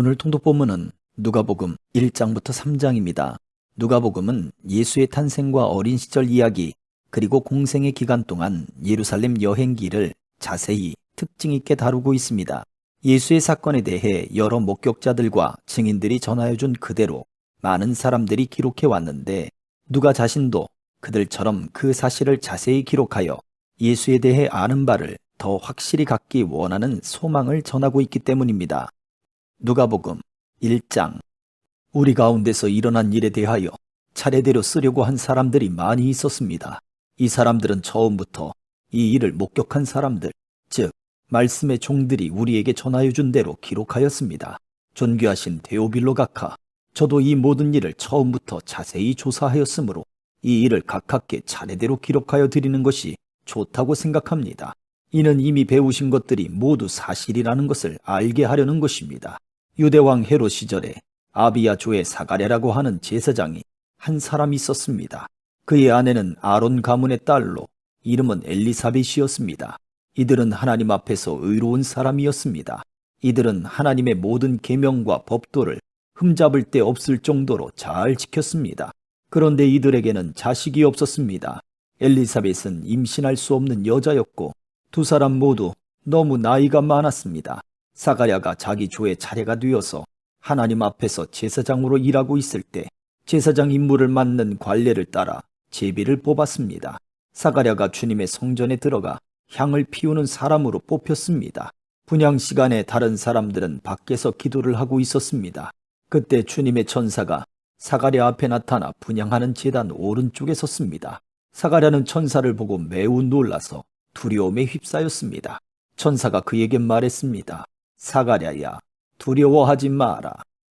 오늘 통독 본문은 누가복음 1장부터 3장입니다. 누가복음은 예수의 탄생과 어린 시절 이야기, 그리고 공생의 기간 동안 예루살렘 여행기를 자세히 특징 있게 다루고 있습니다. 예수의 사건에 대해 여러 목격자들과 증인들이 전하여준 그대로 많은 사람들이 기록해 왔는데, 누가 자신도 그들처럼 그 사실을 자세히 기록하여 예수에 대해 아는 바를 더 확실히 갖기 원하는 소망을 전하고 있기 때문입니다. 누가복음 1장. 우리 가운데서 일어난 일에 대하여 차례대로 쓰려고 한 사람들이 많이 있었습니다. 이 사람들은 처음부터 이 일을 목격한 사람들, 즉 말씀의 종들이 우리에게 전하여 준 대로 기록하였습니다. 존귀하신 데오빌로 각하, 저도 이 모든 일을 처음부터 자세히 조사하였으므로 이 일을 가깝게 차례대로 기록하여 드리는 것이 좋다고 생각합니다. 이는 이미 배우신 것들이 모두 사실이라는 것을 알게 하려는 것입니다. 유대왕 헤롯 시절에 아비야 조의 사가랴라고 하는 제사장이 한 사람이 있었습니다. 그의 아내는 아론 가문의 딸로 이름은 엘리사벳이었습니다. 이들은 하나님 앞에서 의로운 사람이었습니다. 이들은 하나님의 모든 계명과 법도를 흠잡을 데 없을 정도로 잘 지켰습니다. 그런데 이들에게는 자식이 없었습니다. 엘리사벳은 임신할 수 없는 여자였고 두 사람 모두 너무 나이가 많았습니다. 사가랴가 자기 조의 차례가 되어서 하나님 앞에서 제사장으로 일하고 있을 때 제사장 임무를 맡는 관례를 따라 제비를 뽑았습니다. 사가랴가 주님의 성전에 들어가 향을 피우는 사람으로 뽑혔습니다. 분향 시간에 다른 사람들은 밖에서 기도를 하고 있었습니다. 그때 주님의 천사가 사가랴 앞에 나타나 분향하는 제단 오른쪽에 섰습니다. 사가랴는 천사를 보고 매우 놀라서 두려움에 휩싸였습니다. 천사가 그에게 말했습니다. 사가랴야, 두려워하지 마라.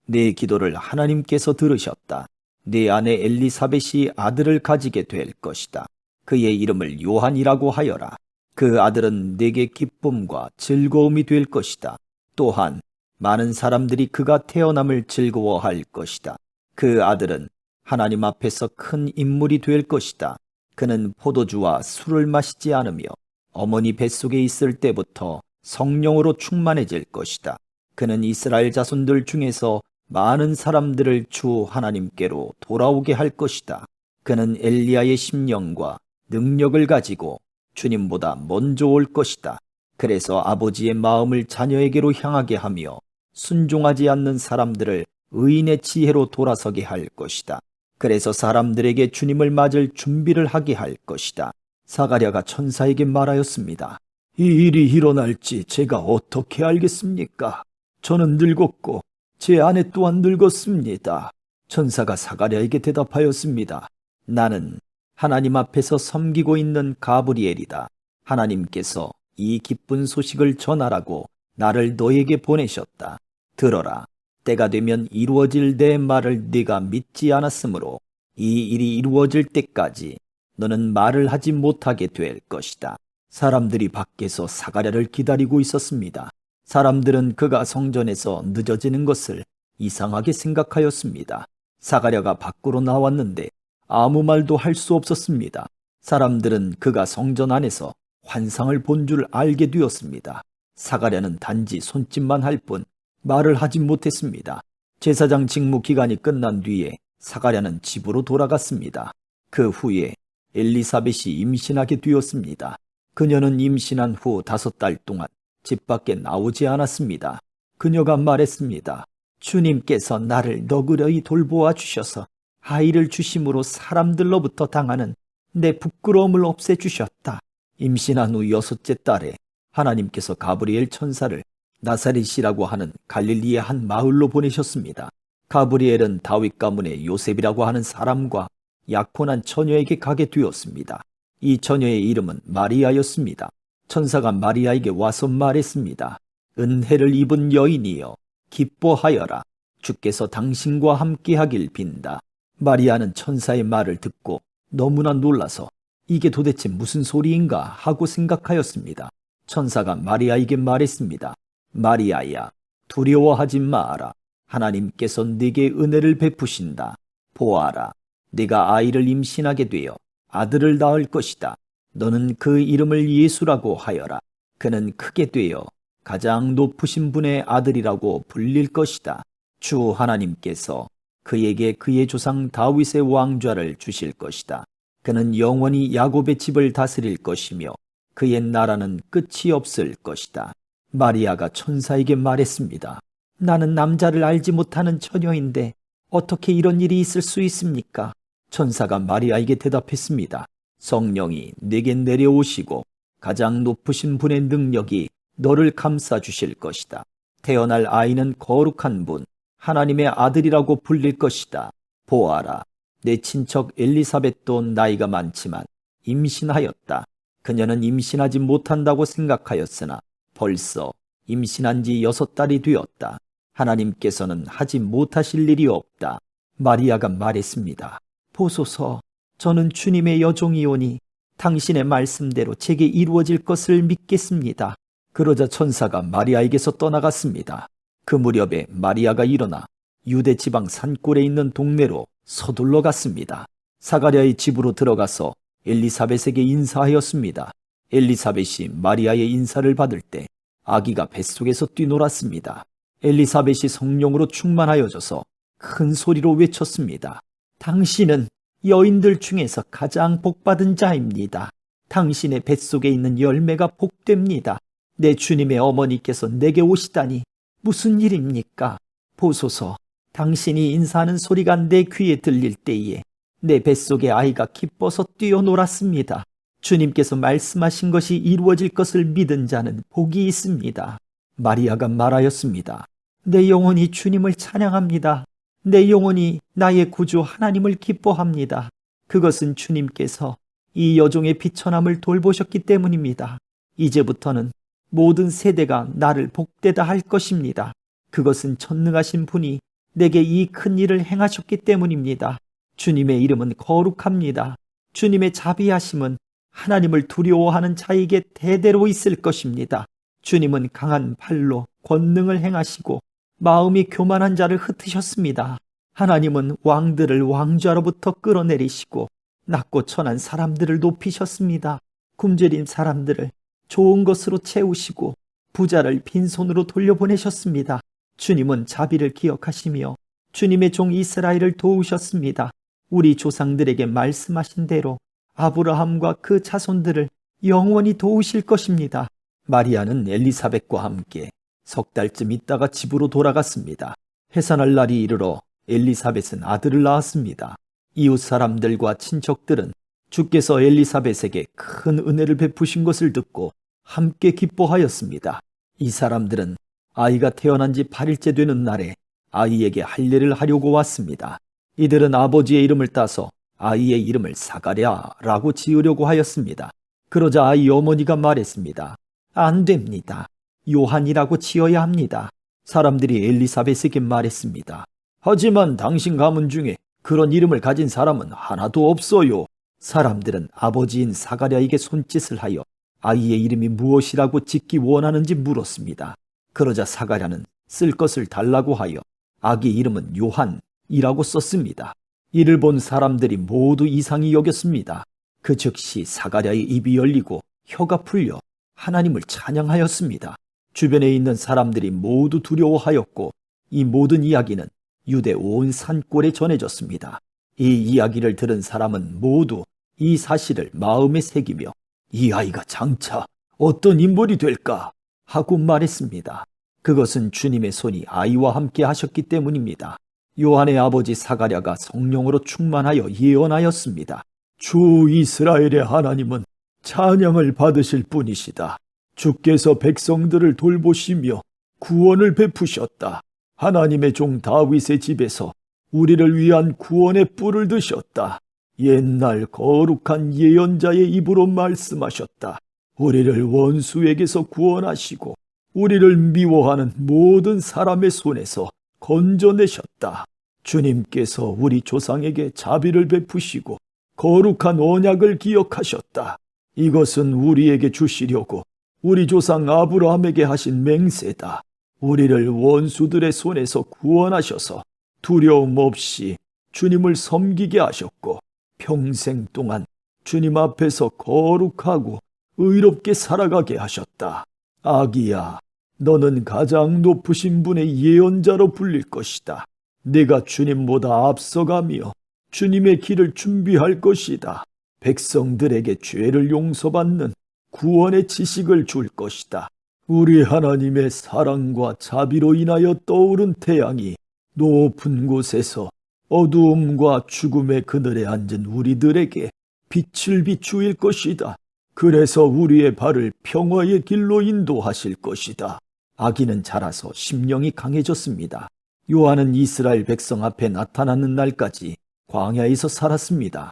내 기도를 하나님께서 들으셨다. 내 아내 엘리사벳이 아들을 가지게 될 것이다. 그의 이름을 요한이라고 하여라. 그 아들은 내게 기쁨과 즐거움이 될 것이다. 또한 많은 사람들이 그가 태어남을 즐거워할 것이다. 그 아들은 하나님 앞에서 큰 인물이 될 것이다. 그는 포도주와 술을 마시지 않으며 어머니 뱃속에 있을 때부터 성령으로 충만해질 것이다. 그는 이스라엘 자손들 중에서 많은 사람들을 주 하나님께로 돌아오게 할 것이다. 그는 엘리야의 심령과 능력을 가지고 주님보다 먼저 올 것이다. 그래서 아버지의 마음을 자녀에게로 향하게 하며 순종하지 않는 사람들을 의인의 지혜로 돌아서게 할 것이다. 그래서 사람들에게 주님을 맞을 준비를 하게 할 것이다. 사가랴가 천사에게 말하였습니다. 이 일이 일어날지 제가 어떻게 알겠습니까? 저는 늙었고 제 아내 또한 늙었습니다. 천사가 사가랴에게 대답하였습니다. 나는 하나님 앞에서 섬기고 있는 가브리엘이다. 하나님께서 이 기쁜 소식을 전하라고 나를 너에게 보내셨다. 들어라. 때가 되면 이루어질 내 말을 네가 믿지 않았으므로 이 일이 이루어질 때까지 너는 말을 하지 못하게 될 것이다. 사람들이 밖에서 사가랴를 기다리고 있었습니다. 사람들은 그가 성전에서 늦어지는 것을 이상하게 생각하였습니다. 사가랴가 밖으로 나왔는데 아무 말도 할 수 없었습니다. 사람들은 그가 성전 안에서 환상을 본 줄 알게 되었습니다. 사가랴는 단지 손짓만 할 뿐 말을 하지 못했습니다. 제사장 직무 기간이 끝난 뒤에 사가랴는 집으로 돌아갔습니다. 그 후에 엘리사벳이 임신하게 되었습니다. 그녀는 임신한 후 5달 동안 집 밖에 나오지 않았습니다. 그녀가 말했습니다. 주님께서 나를 너그러이 돌보아 주셔서 아이를 주심으로 사람들로부터 당하는 내 부끄러움을 없애주셨다. 임신한 후 6째 달에 하나님께서 가브리엘 천사를 나사렛이라고 하는 갈릴리의 한 마을로 보내셨습니다. 가브리엘은 다윗 가문의 요셉이라고 하는 사람과 약혼한 처녀에게 가게 되었습니다. 이 처녀의 이름은 마리아였습니다. 천사가 마리아에게 와서 말했습니다. 은혜를 입은 여인이여, 기뻐하여라. 주께서 당신과 함께하길 빈다. 마리아는 천사의 말을 듣고 너무나 놀라서 이게 도대체 무슨 소리인가 하고 생각하였습니다. 천사가 마리아에게 말했습니다. 마리아야, 두려워하지 마라. 하나님께서 네게 은혜를 베푸신다. 보아라, 네가 아이를 임신하게 되어 아들을 낳을 것이다. 너는 그 이름을 예수라고 하여라. 그는 크게 되어 가장 높으신 분의 아들이라고 불릴 것이다. 주 하나님께서 그에게 그의 조상 다윗의 왕좌를 주실 것이다. 그는 영원히 야곱의 집을 다스릴 것이며 그의 나라는 끝이 없을 것이다. 마리아가 천사에게 말했습니다. 나는 남자를 알지 못하는 처녀인데 어떻게 이런 일이 있을 수 있습니까? 천사가 마리아에게 대답했습니다. 성령이 내게 내려오시고 가장 높으신 분의 능력이 너를 감싸 주실 것이다. 태어날 아이는 거룩한 분, 하나님의 아들이라고 불릴 것이다. 보아라, 내 친척 엘리사벳도 나이가 많지만 임신하였다. 그녀는 임신하지 못한다고 생각하였으나 벌써 임신한 지 6달이 되었다. 하나님께서는 하지 못하실 일이 없다. 마리아가 말했습니다. 보소서, 저는 주님의 여종이오니 당신의 말씀대로 제게 이루어질 것을 믿겠습니다. 그러자 천사가 마리아에게서 떠나갔습니다. 그 무렵에 마리아가 일어나 유대 지방 산골에 있는 동네로 서둘러 갔습니다. 사가랴의 집으로 들어가서 엘리사벳에게 인사하였습니다. 엘리사벳이 마리아의 인사를 받을 때 아기가 뱃속에서 뛰놀았습니다. 엘리사벳이 성령으로 충만하여져서 큰 소리로 외쳤습니다. 당신은 여인들 중에서 가장 복받은 자입니다. 당신의 뱃속에 있는 열매가 복됩니다. 내 주님의 어머니께서 내게 오시다니 무슨 일입니까? 보소서, 당신이 인사하는 소리가 내 귀에 들릴 때에 내 뱃속의 아이가 기뻐서 뛰어놀았습니다. 주님께서 말씀하신 것이 이루어질 것을 믿은 자는 복이 있습니다. 마리아가 말하였습니다. 내 영혼이 주님을 찬양합니다. 내 영혼이 나의 구주 하나님을 기뻐합니다. 그것은 주님께서 이 여종의 비천함을 돌보셨기 때문입니다. 이제부터는 모든 세대가 나를 복되다 할 것입니다. 그것은 전능하신 분이 내게 이 큰 일을 행하셨기 때문입니다. 주님의 이름은 거룩합니다. 주님의 자비하심은 하나님을 두려워하는 자에게 대대로 있을 것입니다. 주님은 강한 팔로 권능을 행하시고 마음이 교만한 자를 흩으셨습니다. 하나님은 왕들을 왕좌로부터 끌어내리시고 낮고 천한 사람들을 높이셨습니다. 굶주린 사람들을 좋은 것으로 채우시고 부자를 빈손으로 돌려보내셨습니다. 주님은 자비를 기억하시며 주님의 종 이스라엘을 도우셨습니다. 우리 조상들에게 말씀하신 대로 아브라함과 그 자손들을 영원히 도우실 것입니다. 마리아는 엘리사벳과 함께 3달쯤 있다가 집으로 돌아갔습니다. 해산할 날이 이르러 엘리사벳은 아들을 낳았습니다. 이웃 사람들과 친척들은 주께서 엘리사벳에게 큰 은혜를 베푸신 것을 듣고 함께 기뻐하였습니다. 이 사람들은 아이가 태어난 지 8일째 되는 날에 아이에게 할례를 하려고 왔습니다. 이들은 아버지의 이름을 따서 아이의 이름을 사가랴라고 지으려고 하였습니다. 그러자 아이 어머니가 말했습니다. 안 됩니다. 요한이라고 지어야 합니다. 사람들이 엘리사벳에게 말했습니다. 하지만 당신 가문 중에 그런 이름을 가진 사람은 하나도 없어요. 사람들은 아버지인 사가랴에게 손짓을 하여 아이의 이름이 무엇이라고 짓기 원하는지 물었습니다. 그러자 사가랴는 쓸 것을 달라고 하여 아기 이름은 요한이라고 썼습니다. 이를 본 사람들이 모두 이상히 여겼습니다. 그 즉시 사가랴의 입이 열리고 혀가 풀려 하나님을 찬양하였습니다. 주변에 있는 사람들이 모두 두려워하였고 이 모든 이야기는 유대 온 산골에 전해졌습니다. 이 이야기를 들은 사람은 모두 이 사실을 마음에 새기며 이 아이가 장차 어떤 인물이 될까 하고 말했습니다. 그것은 주님의 손이 아이와 함께 하셨기 때문입니다. 요한의 아버지 사가랴가 성령으로 충만하여 예언하였습니다. 주 이스라엘의 하나님은 찬양을 받으실 분이시다. 주께서 백성들을 돌보시며 구원을 베푸셨다. 하나님의 종 다윗의 집에서 우리를 위한 구원의 뿔을 드셨다. 옛날 거룩한 예언자의 입으로 말씀하셨다. 우리를 원수에게서 구원하시고 우리를 미워하는 모든 사람의 손에서 건져내셨다. 주님께서 우리 조상에게 자비를 베푸시고 거룩한 언약을 기억하셨다. 이것은 우리에게 주시려고 우리 조상 아브라함에게 하신 맹세다. 우리를 원수들의 손에서 구원하셔서 두려움 없이 주님을 섬기게 하셨고 평생 동안 주님 앞에서 거룩하고 의롭게 살아가게 하셨다. 아기야, 너는 가장 높으신 분의 예언자로 불릴 것이다. 네가 주님보다 앞서가며 주님의 길을 준비할 것이다. 백성들에게 죄를 용서받는 구원의 지식을 줄 것이다. 우리 하나님의 사랑과 자비로 인하여 떠오른 태양이 높은 곳에서 어두움과 죽음의 그늘에 앉은 우리들에게 빛을 비추일 것이다. 그래서 우리의 발을 평화의 길로 인도하실 것이다. 아기는 자라서 심령이 강해졌습니다. 요한은 이스라엘 백성 앞에 나타나는 날까지 광야에서 살았습니다.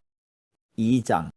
2장.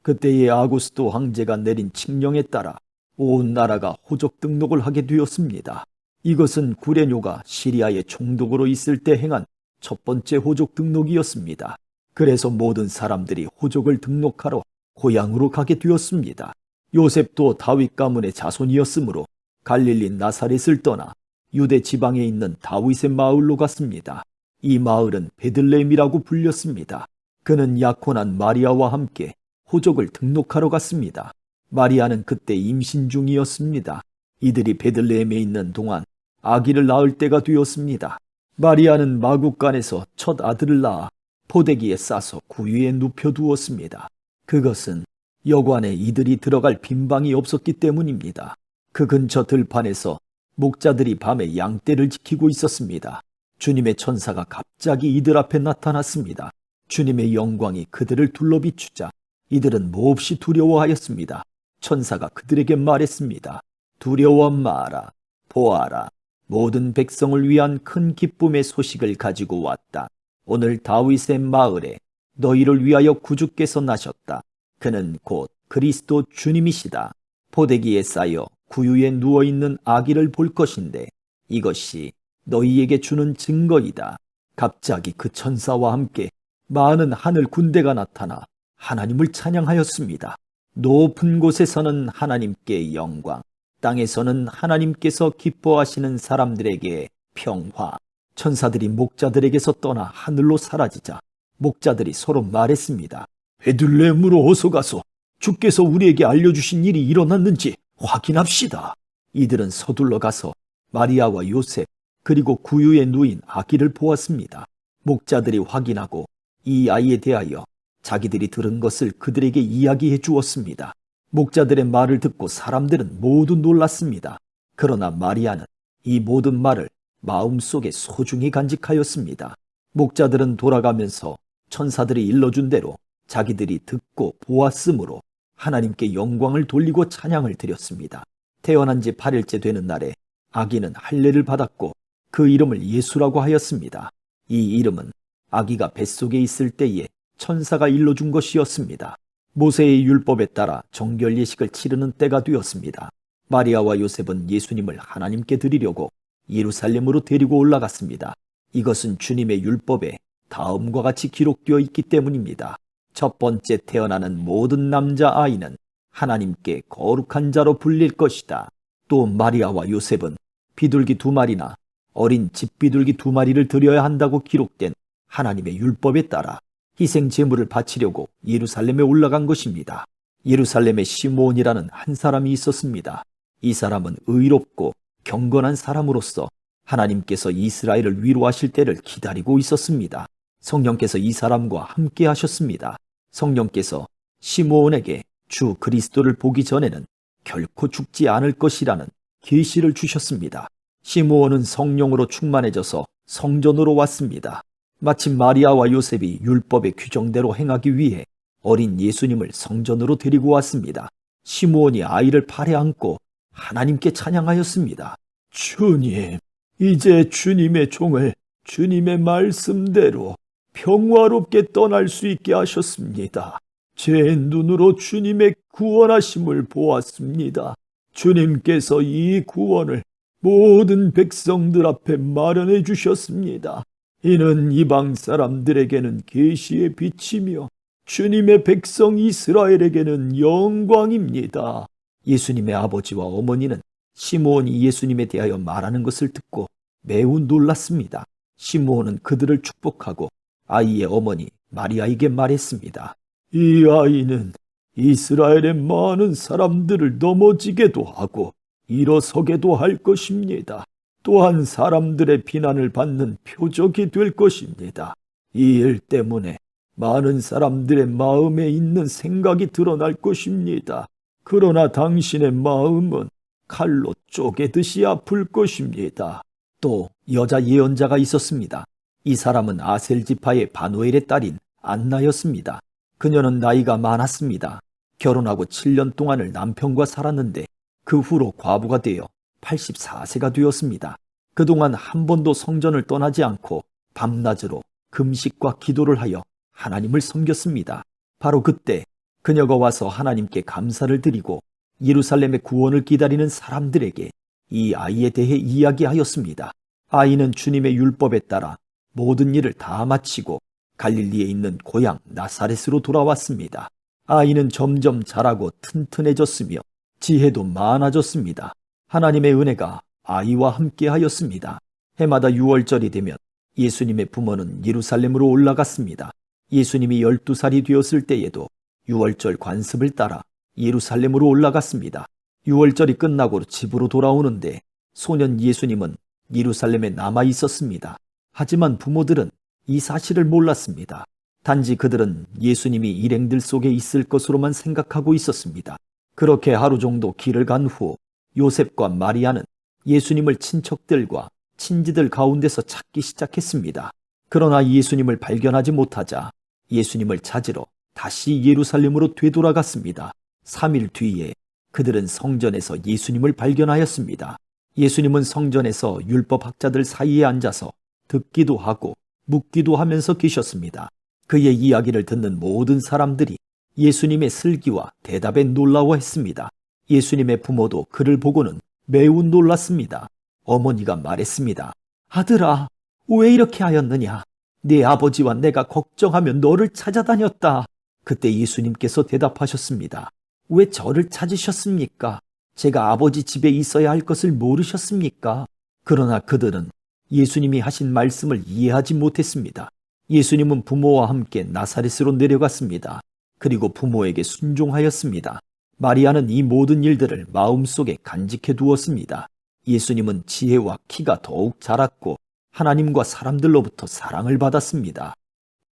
그때의 아구스도 황제가 내린 칙령에 따라 온 나라가 호적 등록을 하게 되었습니다. 이것은 구레뇨가 시리아의 총독으로 있을 때 행한 첫 번째 호적 등록이었습니다. 그래서 모든 사람들이 호적을 등록하러 고향으로 가게 되었습니다. 요셉도 다윗 가문의 자손이었으므로 갈릴리 나사렛을 떠나 유대 지방에 있는 다윗의 마을로 갔습니다. 이 마을은 베들레헴이라고 불렸습니다. 그는 약혼한 마리아와 함께 호적을 등록하러 갔습니다. 마리아는 그때 임신 중이었습니다. 이들이 베들레헴에 있는 동안 아기를 낳을 때가 되었습니다. 마리아는 마국간에서 첫 아들을 낳아 포대기에 싸서 구유에 눕혀두었습니다. 그것은 여관에 이들이 들어갈 빈방이 없었기 때문입니다. 그 근처 들판에서 목자들이 밤에 양떼를 지키고 있었습니다. 주님의 천사가 갑자기 이들 앞에 나타났습니다. 주님의 영광이 그들을 둘러비추자 이들은 몹시 두려워하였습니다. 천사가 그들에게 말했습니다. 두려워 마라. 보아라. 모든 백성을 위한 큰 기쁨의 소식을 가지고 왔다. 오늘 다윗의 마을에 너희를 위하여 구주께서 나셨다. 그는 곧 그리스도 주님이시다. 포대기에 쌓여 구유에 누워있는 아기를 볼 것인데 이것이 너희에게 주는 증거이다. 갑자기 그 천사와 함께 많은 하늘 군대가 나타나 하나님을 찬양하였습니다. 높은 곳에서는 하나님께 영광, 땅에서는 하나님께서 기뻐하시는 사람들에게 평화. 천사들이 목자들에게서 떠나 하늘로 사라지자 목자들이 서로 말했습니다. 베들레헴으로 어서 가서 주께서 우리에게 알려주신 일이 일어났는지 확인합시다. 이들은 서둘러 가서 마리아와 요셉 그리고 구유에 누인 아기를 보았습니다. 목자들이 확인하고 이 아이에 대하여 자기들이 들은 것을 그들에게 이야기해 주었습니다. 목자들의 말을 듣고 사람들은 모두 놀랐습니다. 그러나 마리아는 이 모든 말을 마음속에 소중히 간직하였습니다. 목자들은 돌아가면서 천사들이 일러준 대로 자기들이 듣고 보았으므로 하나님께 영광을 돌리고 찬양을 드렸습니다. 태어난 지 8일째 되는 날에 아기는 할례를 받았고 그 이름을 예수라고 하였습니다. 이 이름은 아기가 뱃속에 있을 때에 천사가 일러준 것이었습니다. 모세의 율법에 따라 정결 예식을 치르는 때가 되었습니다. 마리아와 요셉은 예수님을 하나님께 드리려고 예루살렘으로 데리고 올라갔습니다. 이것은 주님의 율법에 다음과 같이 기록되어 있기 때문입니다. 첫 번째 태어나는 모든 남자아이는 하나님께 거룩한 자로 불릴 것이다. 또 마리아와 요셉은 비둘기 2마리나 어린 집비둘기 2마리를 드려야 한다고 기록된 하나님의 율법에 따라 희생 제물을 바치려고 예루살렘에 올라간 것입니다. 예루살렘에 시므온이라는 한 사람이 있었습니다. 이 사람은 의롭고 경건한 사람으로서 하나님께서 이스라엘을 위로하실 때를 기다리고 있었습니다. 성령께서 이 사람과 함께 하셨습니다. 성령께서 시므온에게 주 그리스도를 보기 전에는 결코 죽지 않을 것이라는 계시를 주셨습니다. 시므온은 성령으로 충만해져서 성전으로 왔습니다. 마침 마리아와 요셉이 율법의 규정대로 행하기 위해 어린 예수님을 성전으로 데리고 왔습니다. 시므온이 아이를 팔에 안고 하나님께 찬양하였습니다. 주님, 이제 주님의 종을 주님의 말씀대로 평화롭게 떠날 수 있게 하셨습니다. 제 눈으로 주님의 구원하심을 보았습니다. 주님께서 이 구원을 모든 백성들 앞에 마련해 주셨습니다. 이는 이방 사람들에게는 계시의 빛이며 주님의 백성 이스라엘에게는 영광입니다. 예수님의 아버지와 어머니는 시므온이 예수님에 대하여 말하는 것을 듣고 매우 놀랐습니다. 시므온은 그들을 축복하고 아이의 어머니 마리아에게 말했습니다. 이 아이는 이스라엘의 많은 사람들을 넘어지게도 하고 일어서게도 할 것입니다. 또한 사람들의 비난을 받는 표적이 될 것입니다. 이 일 때문에 많은 사람들의 마음에 있는 생각이 드러날 것입니다. 그러나 당신의 마음은 칼로 쪼개듯이 아플 것입니다. 또 여자 예언자가 있었습니다. 이 사람은 아셀 지파의 바누엘의 딸인 안나였습니다. 그녀는 나이가 많았습니다. 결혼하고 7년 동안을 남편과 살았는데 그 후로 과부가 되어 84세가 되었습니다. 그동안 한 번도 성전을 떠나지 않고 밤낮으로 금식과 기도를 하여 하나님을 섬겼습니다. 바로 그때 그녀가 와서 하나님께 감사를 드리고 예루살렘의 구원을 기다리는 사람들에게 이 아이에 대해 이야기하였습니다. 아이는 주님의 율법에 따라 모든 일을 다 마치고 갈릴리에 있는 고향 나사렛으로 돌아왔습니다. 아이는 점점 자라고 튼튼해졌으며 지혜도 많아졌습니다. 하나님의 은혜가 아이와 함께 하였습니다. 해마다 6월절이 되면 예수님의 부모는 예루살렘으로 올라갔습니다. 예수님이 12살이 되었을 때에도 6월절 관습을 따라 예루살렘으로 올라갔습니다. 6월절이 끝나고 집으로 돌아오는데 소년 예수님은 예루살렘에 남아 있었습니다. 하지만 부모들은 이 사실을 몰랐습니다. 단지 그들은 예수님이 일행들 속에 있을 것으로만 생각하고 있었습니다. 그렇게 하루 정도 길을 간 후 요셉과 마리아는 예수님을 친척들과 친지들 가운데서 찾기 시작했습니다. 그러나 예수님을 발견하지 못하자 예수님을 찾으러 다시 예루살렘으로 되돌아갔습니다. 3일 뒤에 그들은 성전에서 예수님을 발견하였습니다. 예수님은 성전에서 율법학자들 사이에 앉아서 듣기도 하고 묻기도 하면서 계셨습니다. 그의 이야기를 듣는 모든 사람들이 예수님의 슬기와 대답에 놀라워했습니다. 예수님의 부모도 그를 보고는 매우 놀랐습니다. 어머니가 말했습니다. 아들아, 왜 이렇게 하였느냐? 네 아버지와 내가 걱정하며 너를 찾아다녔다. 그때 예수님께서 대답하셨습니다. 왜 저를 찾으셨습니까? 제가 아버지 집에 있어야 할 것을 모르셨습니까? 그러나 그들은 예수님이 하신 말씀을 이해하지 못했습니다. 예수님은 부모와 함께 나사렛으로 내려갔습니다. 그리고 부모에게 순종하였습니다. 마리아는 이 모든 일들을 마음속에 간직해 두었습니다. 예수님은 지혜와 키가 더욱 자랐고 하나님과 사람들로부터 사랑을 받았습니다.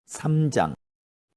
3장.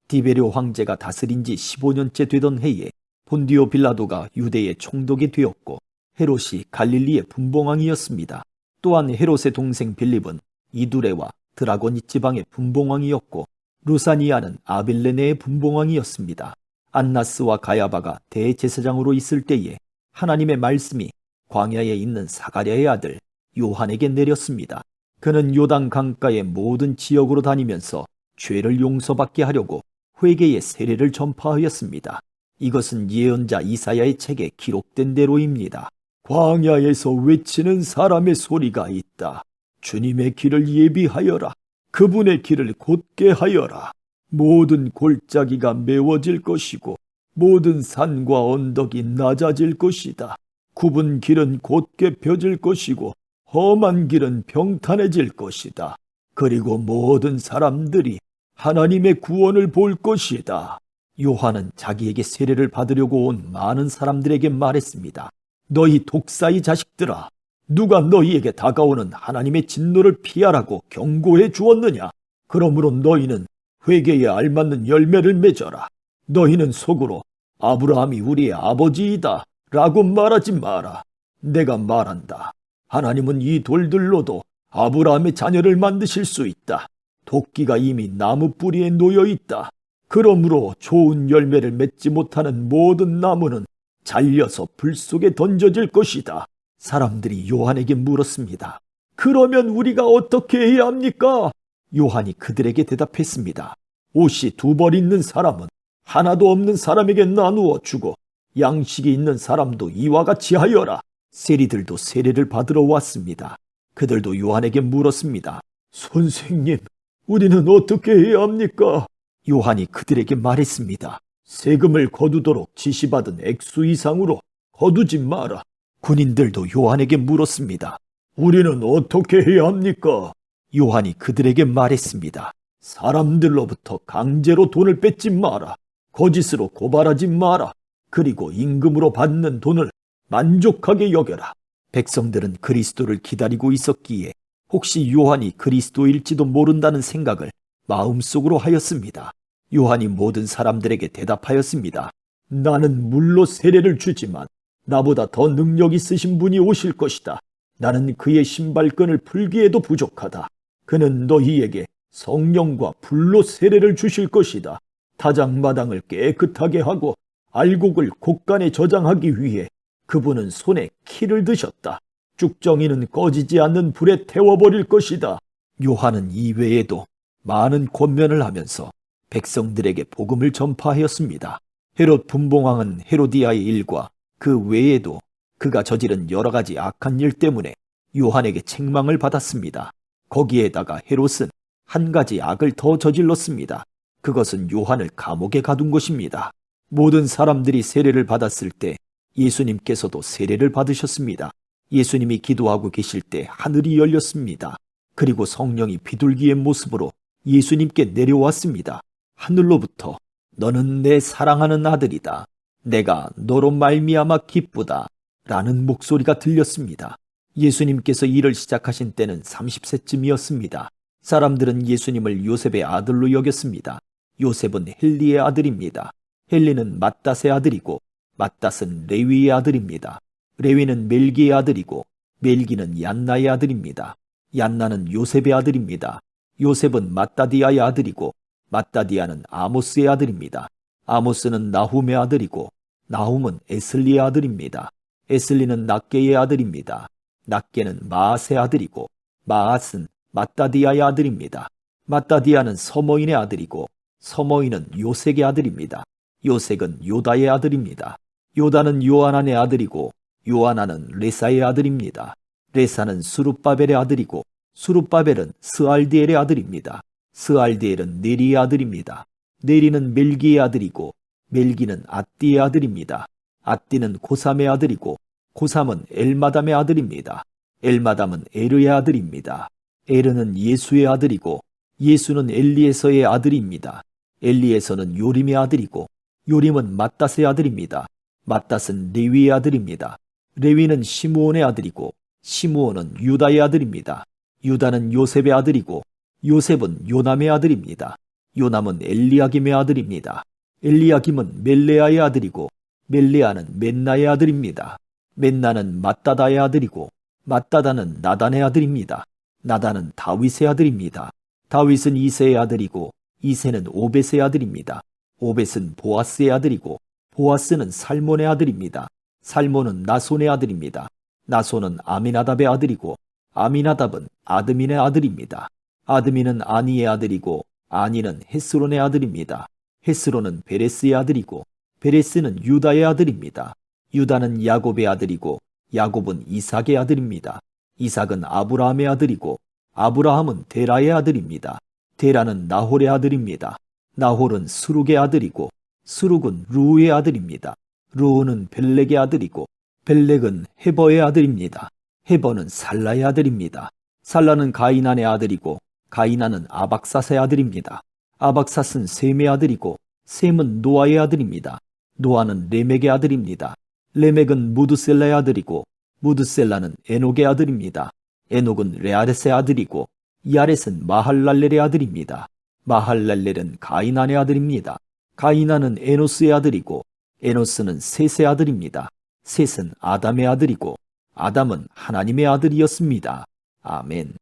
디베료 황제가 다스린 지 15년째 되던 해에 본디오 빌라도가 유대의 총독이 되었고 헤롯이 갈릴리의 분봉왕이었습니다. 또한 헤롯의 동생 빌립은 이두레와 드라고니 지방의 분봉왕이었고 루사니아는 아빌레네의 분봉왕이었습니다. 안나스와 가야바가 대제사장으로 있을 때에 하나님의 말씀이 광야에 있는 사가랴의 아들 요한에게 내렸습니다. 그는 요단 강가의 모든 지역으로 다니면서 죄를 용서받게 하려고 회개의 세례를 전파하였습니다. 이것은 예언자 이사야의 책에 기록된 대로입니다. 광야에서 외치는 사람의 소리가 있다. 주님의 길을 예비하여라. 그분의 길을 곧게 하여라. 모든 골짜기가 메워질 것이고 모든 산과 언덕이 낮아질 것이다. 굽은 길은 곧게 펴질 것이고 험한 길은 평탄해질 것이다. 그리고 모든 사람들이 하나님의 구원을 볼 것이다. 요한은 자기에게 세례를 받으려고 온 많은 사람들에게 말했습니다. 너희 독사의 자식들아, 누가 너희에게 다가오는 하나님의 진노를 피하라고 경고해 주었느냐? 그러므로 너희는 회개에 알맞는 열매를 맺어라. 너희는 속으로 아브라함이 우리의 아버지이다 라고 말하지 마라. 내가 말한다. 하나님은 이 돌들로도 아브라함의 자녀를 만드실 수 있다. 도끼가 이미 나무 뿌리에 놓여 있다. 그러므로 좋은 열매를 맺지 못하는 모든 나무는 잘려서 불 속에 던져질 것이다. 사람들이 요한에게 물었습니다. 그러면 우리가 어떻게 해야 합니까? 요한이 그들에게 대답했습니다. 옷이 2벌 있는 사람은 하나도 없는 사람에게 나누어 주고 양식이 있는 사람도 이와 같이 하여라. 세리들도 세례를 받으러 왔습니다. 그들도 요한에게 물었습니다. 선생님, 우리는 어떻게 해야 합니까? 요한이 그들에게 말했습니다. 세금을 거두도록 지시받은 액수 이상으로 거두지 마라. 군인들도 요한에게 물었습니다. 우리는 어떻게 해야 합니까? 요한이 그들에게 말했습니다. 사람들로부터 강제로 돈을 뺏지 마라. 거짓으로 고발하지 마라. 그리고 임금으로 받는 돈을 만족하게 여겨라. 백성들은 그리스도를 기다리고 있었기에 혹시 요한이 그리스도일지도 모른다는 생각을 마음속으로 하였습니다. 요한이 모든 사람들에게 대답하였습니다. 나는 물로 세례를 주지만 나보다 더 능력 있으신 분이 오실 것이다. 나는 그의 신발끈을 풀기에도 부족하다. 그는 너희에게 성령과 불로 세례를 주실 것이다. 타작마당을 깨끗하게 하고 알곡을 곡간에 저장하기 위해 그분은 손에 키를 드셨다. 쭉정이는 꺼지지 않는 불에 태워버릴 것이다. 요한은 이외에도 많은 권면을 하면서 백성들에게 복음을 전파하였습니다. 헤롯 분봉왕은 헤로디아의 일과 그 외에도 그가 저지른 여러 가지 악한 일 때문에 요한에게 책망을 받았습니다. 거기에다가 헤롯은 한 가지 악을 더 저질렀습니다. 그것은 요한을 감옥에 가둔 것입니다. 모든 사람들이 세례를 받았을 때 예수님께서도 세례를 받으셨습니다. 예수님이 기도하고 계실 때 하늘이 열렸습니다. 그리고 성령이 비둘기의 모습으로 예수님께 내려왔습니다. 하늘로부터 너는 내 사랑하는 아들이다. 내가 너로 말미암아 기쁘다. 라는 목소리가 들렸습니다. 예수님께서 일을 시작하신 때는 30세쯤이었습니다. 사람들은 예수님을 요셉의 아들로 여겼습니다. 요셉은 헬리의 아들입니다. 헬리는 맏닷의 아들이고 맏닷은 레위의 아들입니다. 레위는 멜기의 아들이고 멜기는 얀나의 아들입니다. 얀나는 요셉의 아들입니다. 요셉은 맏다디아의 아들이고 맏다디아는 아모스의 아들입니다. 아모스는 나훔의 아들이고 나훔은 에슬리의 아들입니다. 에슬리는 낫게의 아들입니다. 낫게는 마앗의 아들이고 마앗은 맏다디아의 아들입니다. 맏다디아는 서머인의 아들이고 서머인은 요색의 아들입니다. 요색은 요다의 아들입니다. 요다는 요하난의 아들이고 요하난은 레사의 아들입니다. 레사는 수룹바벨의 아들이고 수룹바벨은 스알디엘의 아들입니다. 스알디엘은 네리의 아들입니다. 네리는 멜기의 아들이고 멜기는 앗디의 아들입니다. 앗디는 고삼의 아들이고 고삼은 엘마담의 아들입니다. 엘마담은 에르의 아들입니다. 에르는 예수의 아들이고 예수는 엘리에서의 아들입니다. 엘리에서는 요림의 아들이고 요림은 맏닷의 아들입니다. 맏닷은 레위의 아들입니다. 레위는 시므온의 아들이고 시므온은 유다의 아들입니다. 유다는 요셉의 아들이고 요셉은 요남의 아들입니다. 요남은 엘리야김의 아들입니다. 엘리야김은 멜레아의 아들이고 멜레아는 맨나의 아들입니다. 맨나는 맏다다의 아들이고 맏다다는 나단의 아들입니다. 나단은 다윗의 아들입니다. 다윗은 이새의 아들이고 이새는 오벳의 아들입니다. 오벳은 보아스의 아들이고 보아스는 살몬의 아들입니다. 살몬은 나손의 아들입니다. 나손은 아미나답의 아들이고 아미나답은 아드민의 아들입니다. 아드민은 아니의 아들이고 아니는 헤스론의 아들입니다. 헤스론은 베레스의 아들이고 베레스는 유다의 아들입니다. 유다는 야곱의 아들이고 야곱은 이삭의 아들입니다. 이삭은 아브라함의 아들이고 아브라함은 데라의 아들입니다. 데라는 나홀의 아들입니다. 나홀은 수룩의 아들이고 수룩은 루우의 아들입니다. 루우는 벨렉의 아들이고 벨렉은 헤버의 아들입니다. 헤버는 살라의 아들입니다. 살라는 가이난의 아들이고 가이난은 아박삿의 아들입니다. 아박삿은 셈의 아들이고 셈은 노아의 아들입니다. 노아는 레멕의 아들입니다. 레멕은 무드셀라의 아들이고 무드셀라는 에녹의 아들입니다. 에녹은 레아렛의 아들이고 야렛은 마할랄렐의 아들입니다. 마할랄렐은 가이난의 아들입니다. 가이난은 에노스의 아들이고 에노스는 셋의 아들입니다. 셋은 아담의 아들이고 아담은 하나님의 아들이었습니다. 아멘.